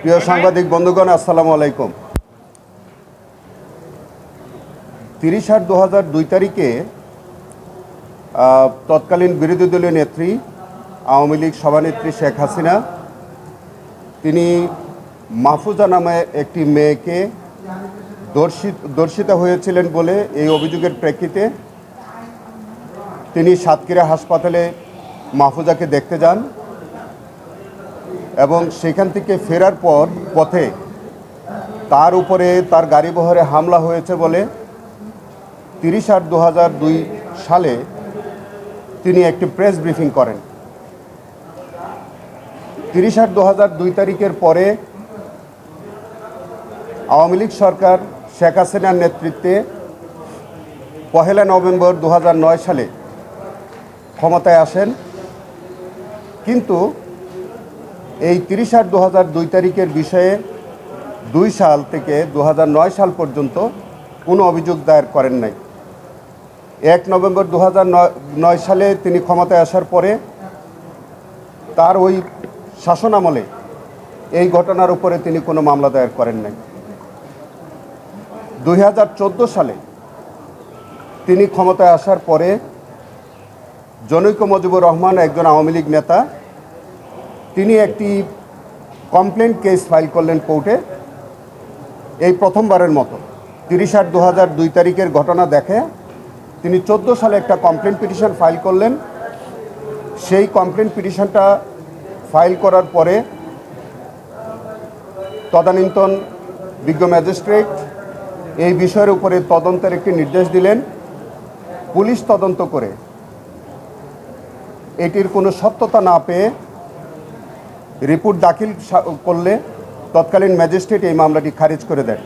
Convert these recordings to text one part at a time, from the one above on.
প্রিয় সাংবাদিক বন্ধুগণ, আসসালামু আলাইকুম। 30/8/2002 তারিখে তৎকালীন বিরোধী দলীয় নেত্রী আওয়ামী লীগ সভানেত্রী শেখ হাসিনা তিনি মাহফুজা নামে একটি মেয়েকে ধর্ষিত হয়েছিলেন বলে এই অভিযোগের প্রেক্ষিতে তিনি সাতক্ষীরা হাসপাতালে মাহফুজাকে দেখতে যান এবং সেখান থেকে ফেরার পথে তার উপরে তার গাড়িবহরে হামলা হয়েছে বলে 30/8/2002 সালে তিনি একটি প্রেস ব্রিফিং করেন। 30/8/2002 তারিখের পরে আওয়ামী লীগ সরকার শেখ হাসিনার নেতৃত্বে 1 নভেম্বর 2009 সালে ক্ষমতায় আসেন, কিন্তু এই 30/8/2002 তারিখের বিষয়ে 2 সাল থেকে 2009 সাল পর্যন্ত কোনো অভিযোগ দায়ের করেন নাই। 1 নভেম্বর 2009 সালে তিনি ক্ষমতায় আসার পরে তার ওই শাসনামলে এই ঘটনার উপরে তিনি কোনো মামলা দায়ের করেন নাই। 2014 সালে তিনি ক্ষমতায় আসার পরে জনৈক মুজিবুর রহমান, একজন আওয়ামী লীগ নেতা, তিনি একটি কমপ্লেন কেস ফাইল করলেন কোর্টে। এই প্রথমবারের মতো 30/8/2002 তারিখের ঘটনা দেখে তিনি 14 সালে একটা কমপ্লেন পিটিশন ফাইল করলেন। সেই কমপ্লেন পিটিশনটা ফাইল করার পরে তদানীন্তন বিজ্ঞ ম্যাজিস্ট্রেট এই বিষয়ের উপরে তদন্তের একটি নির্দেশ দিলেন। পুলিশ তদন্ত করে এটির কোনো সত্যতা না পেয়ে রিপোর্ট দাখিল করলে তৎকালীন ম্যাজিস্ট্রেট এই মামলাটি খারিজ করে দেন।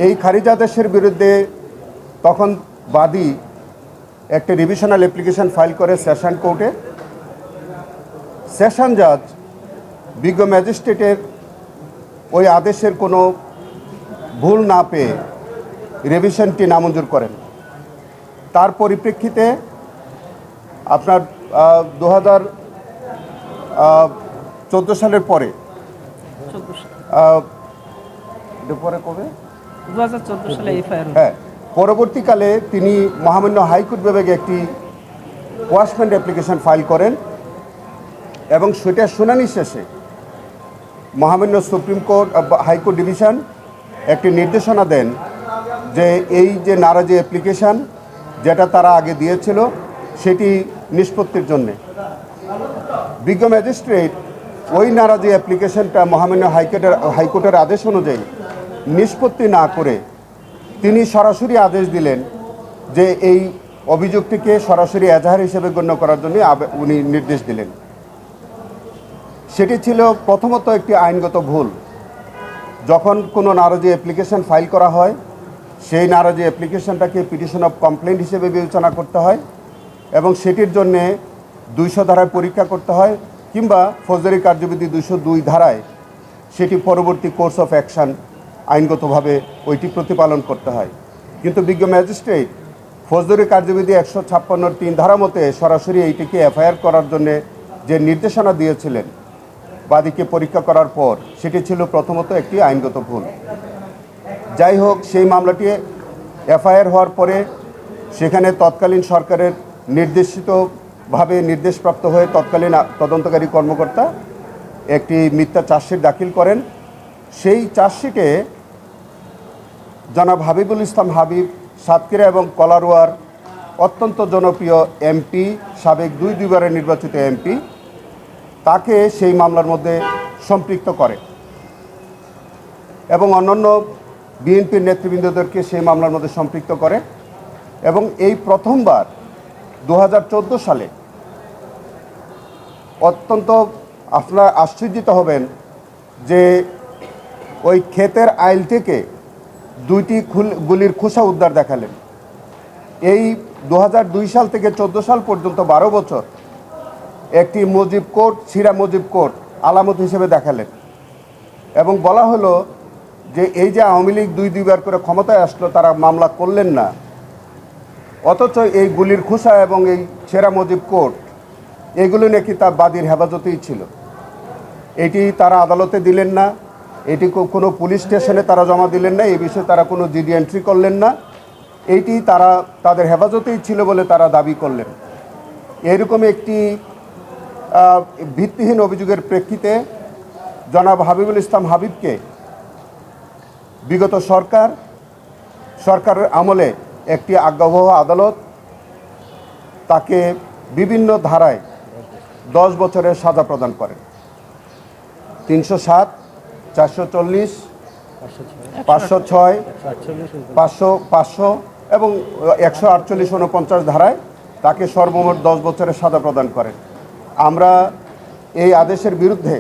এই খারিজ আদেশের বিরুদ্ধে তখন বাদী একটি রিভিশনাল অ্যাপ্লিকেশন ফাইল করে সেশন কোর্টে। সেশন জাজ বিজ্ঞ ম্যাজিস্ট্রেটের ওই আদেশের কোনো ভুল না পেয়ে রিভিশনটি নামঞ্জুর করেন। তার পরিপ্রেক্ষিতে আপনার 2014 সালের পরে কবে 2014 সালে এফআইআর, পরবর্তীকালে তিনি মহামান্য হাইকোর্ট বিভাগে একটি কোয়াশমেন্ট অ্যাপ্লিকেশন ফাইল করেন এবং সেটা শুনানি শেষে মহামান্য সুপ্রিম কোর্ট হাইকোর্ট ডিভিশন একটি নির্দেশনা দেন যে এই যে নারাজি অ্যাপ্লিকেশন যেটা তারা আগে দিয়েছিল সেটি নিষ্পত্তির জন্যে বিজ্ঞ ম্যাজিস্ট্রেট ওই নারাজি অ্যাপ্লিকেশনটা মহামান্য হাইকোর্টের আদেশ অনুযায়ী নিষ্পত্তি না করে তিনি সরাসরি আদেশ দিলেন যে এই অভিযোগটিকে সরাসরি এজাহার হিসেবে গণ্য করার জন্য উনি নির্দেশ দিলেন। সেটি ছিল প্রথমত একটি আইনগত ভুল। যখন কোনো নারাজি অ্যাপ্লিকেশন ফাইল করা হয় সেই নারাজি অ্যাপ্লিকেশনটাকে পিটিশন অফ কমপ্লেন্ট হিসেবে বিবেচনা করতে হয় এবং সেটির জন্যে 200 ধারায় পরীক্ষা করতে হয় কিংবা ফৌজদারি কার্যবিধি 202 ধারায় সেটি পরবর্তী কোর্স অফ অ্যাকশন আইনগতভাবে ওইটি প্রতিপালন করতে হয়। কিন্তু বিজ্ঞ ম্যাজিস্ট্রেট ফৌজদারি কার্যবিধি 156(3) ধারা মতে সরাসরি এইটিকে এফআইআর করার জন্যে যে নির্দেশনা দিয়েছিলেন বাদীকে পরীক্ষা করার পর, সেটি ছিল প্রথমত একটি আইনগত ভুল। যাই হোক, সেই মামলাটি এফআইআর হওয়ার পরে সেখানে তৎকালীন সরকারের নির্দেশিতভাবে নির্দেশপ্রাপ্ত হয়ে তৎকালীন তদন্তকারী কর্মকর্তা একটি মিথ্যা চার্জশিট দাখিল করেন। সেই চার্জশিটে জনাব হাবিবুল ইসলাম হাবিব, সাতক্ষীরা এবং কলারোয়ার অত্যন্ত জনপ্রিয় এমপি, সাবেক 2বারের নির্বাচিত এমপি, তাকে সেই মামলার মধ্যে সম্পৃক্ত করে এবং অন্যান্য বিএনপির নেতৃবৃন্দদেরকে সেই মামলার মধ্যে সম্পৃক্ত করে এবং এই প্রথমবার 2014 সালে অত্যন্ত আপনারা আশ্চর্যিত হবেন যে ওই ক্ষেতের আইল থেকে 2টি গুলির খোসা উদ্ধার দেখালেন। এই 2002 সাল থেকে 14 সাল পর্যন্ত 12 বছর একটি মুজিব কোর্ট, সিরা মুজিব কোর্ট আলামত হিসেবে দেখালেন এবং বলা হলো যে এই যে আওয়ামী লীগ 2বার করে ক্ষমতায় আসলো তারা মামলা করলেন না, অথচ এই গুলির খোসা এবং এই সেরা মুজিব কোর্ট এগুলো নাকি তার বাদীর হেফাজতেই ছিল। এটি তারা আদালতে দিলেন না, এটি কোনো পুলিশ স্টেশনে তারা জমা দিলেন না, এই বিষয়ে তারা কোনো জিডি এন্ট্রি করলেন না, এইটি তারা তাদের হেফাজতেই ছিল বলে তারা দাবি করলেন। এরকম একটি ভিত্তিহীন অভিযোগের প্রেক্ষিতে জনাব হাবিবুল ইসলাম হাবিবকে বিগত সরকারের আমলে একটি আজ্ঞাবহ আদালত তাকে বিভিন্ন ধারায় 10 বছরের সাজা প্রদান করেন। 307, 440, 506, 500 এবং 148, 49 ধারায় তাকে সর্বমোট 10 বছরের সাজা প্রদান করেন। আমরা এই আদেশের বিরুদ্ধে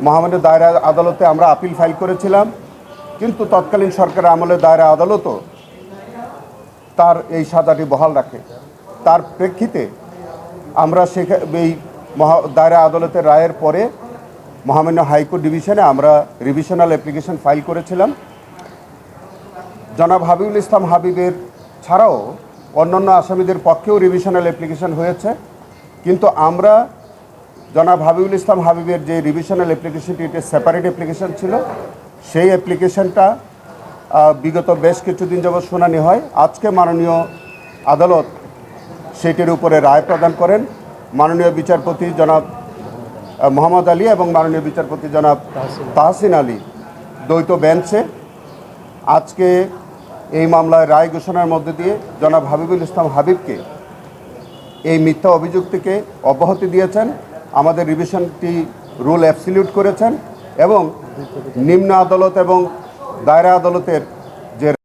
মহামান্য দায়রা আদালতে আমরা আপিল ফাইল করেছিলাম, কিন্তু তৎকালীন সরকারের আমলে দায়রা আদালতও তার এই সাজাটি বহাল রাখে। তার প্রেক্ষিতে আমরা এই দায়রা আদালতের রায়ের পরে মহামান্য হাইকোর্ট ডিভিশনে আমরা রিভিশনাল অ্যাপ্লিকেশন ফাইল করেছিলাম। জনাব হাবিবুল ইসলাম হাবিবের ছাড়াও অন্যান্য আসামিদের পক্ষেও রিভিশনাল অ্যাপ্লিকেশন হয়েছে, কিন্তু আমরা জনাব হাবিবুল ইসলাম হাবিবের যে রিভিশনাল অ্যাপ্লিকেশনটি, এটা সেপারেট অ্যাপ্লিকেশন ছিল, সেই অ্যাপ্লিকেশনটা বিগত বেশ কিছুদিন যাবৎ শুনানি হয়। আজকে মাননীয় আদালত সেটির উপরে রায় প্রদান করেন। মাননীয় বিচারপতি জনাব মোহাম্মদ আলী এবং মাননীয় বিচারপতি জনাব তাহসিন আলী দ্বৈত বেঞ্চে আজকে এই মামলায় রায় ঘোষণার মধ্যে দিয়ে জনাব হাবিবুল ইসলাম হাবিবকে এই মিথ্যা অভিযোগ থেকে অব্যাহতি দিয়েছেন, আমাদের রিভিশনটি রুল অ্যাবসলিউট করেছেন এবং নিম্ন আদালত এবং দায়রা আদালতের যে